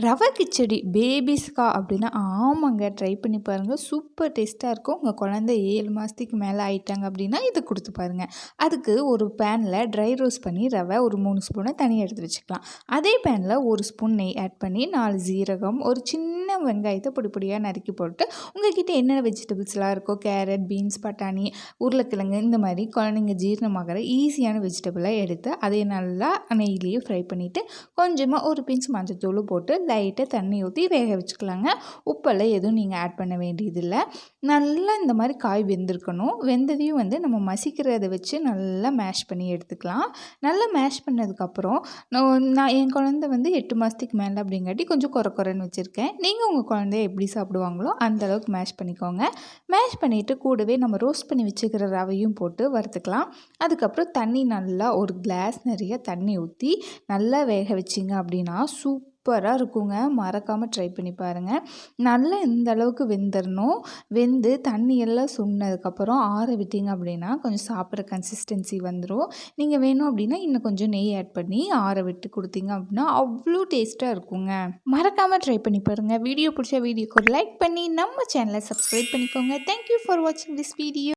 ரவை கிச்சடி பேபிஸ்க்கா அப்படின்னா ஆமாங்க. ட்ரை பண்ணி பாருங்கள். சூப்பர் டேஸ்ட்டாக இருக்கும். உங்கள் குழந்தை 7 மாதத்துக்கு மேலே ஆயிட்டாங்க அப்படின்னா இதை கொடுத்து பாருங்கள். அதுக்கு ஒரு பேனில் ட்ரை ரோஸ்ட் பண்ணி ரவை ஒரு 3 ஸ்பூனை தனியாக எடுத்து வச்சுக்கலாம். அதே பேனில் 1 ஸ்பூன் நெய் ஆட் பண்ணி 4 ஜீரகம், ஒரு சின்ன வெங்காயத்தை பொடி பொடியாக நறுக்கி போட்டு உங்கள்கிட்ட என்னென்ன வெஜிடபிள்ஸ்லாம் இருக்கோ கேரட், பீன்ஸ், பட்டாணி, உருளைக்கிழங்கு இந்த மாதிரி குழந்தைங்க ஜீரணமாகிற ஈஸியான வெஜிடபிளாக எடுத்து அதை நல்லா நெய்லேயே ஃப்ரை பண்ணிவிட்டு கொஞ்சமாக ஒரு பிஞ்ச் மஞ்சத்தூள் போட்டு லைட்டாக தண்ணி ஊற்றி வேக வச்சுக்கலாங்க. உப்பெல்லாம் எதுவும் நீங்கள் ஆட் பண்ண வேண்டியதில்லை. நல்லா இந்த மாதிரி காய் வெந்திருக்கணும். வெந்ததையும் நம்ம மசிக்கிறத வச்சு நல்லா மேஷ் பண்ணி எடுத்துக்கலாம். நல்லா மேஷ் பண்ணதுக்கப்புறம் நான் என் குழந்தை 8 மாதத்துக்கு மேலே அப்படிங்காட்டி கொஞ்சம் குறைன்னு வச்சுருக்கேன். நீங்கள் உங்கள் குழந்தைய எப்படி சாப்பிடுவாங்களோ அந்தளவுக்கு மேஷ் பண்ணிக்கோங்க. மேஷ் பண்ணிவிட்டு கூடவே நம்ம ரோஸ்ட் பண்ணி வச்சுக்கிற ரவையும் போட்டு வறுத்துக்கலாம். அதுக்கப்புறம் தண்ணி நல்லா ஒரு கிளாஸ் நிறைய தண்ணி ஊற்றி நல்லா வேக வச்சிங்க அப்படின்னா சூப்பராக இருக்குங்க. மறக்காமல் ட்ரை பண்ணி பாருங்கள். நல்லா இந்த அளவுக்கு வெந்துடணும். வெந்து தண்ணியெல்லாம் சுண்டினதுக்கப்புறம் ஆற விட்டிங்க அப்படின்னா கொஞ்சம் சாப்பிட்ற கன்சிஸ்டன்சி வந்துடும். நீங்கள் வேணும் அப்படின்னா இன்னும் கொஞ்சம் நெய் ஆட் பண்ணி ஆற விட்டு கொடுத்தீங்க அப்படின்னா அவ்வளோ டேஸ்ட்டாக இருக்குங்க. மறக்காமல் ட்ரை பண்ணி பாருங்கள். வீடியோ பிடிச்ச வீடியோக்கு ஒரு லைக் பண்ணி நம்ம சேனலை சப்ஸ்கிரைப் பண்ணிக்கோங்க. தேங்க்யூ ஃபார் வாட்சிங் திஸ் வீடியோ.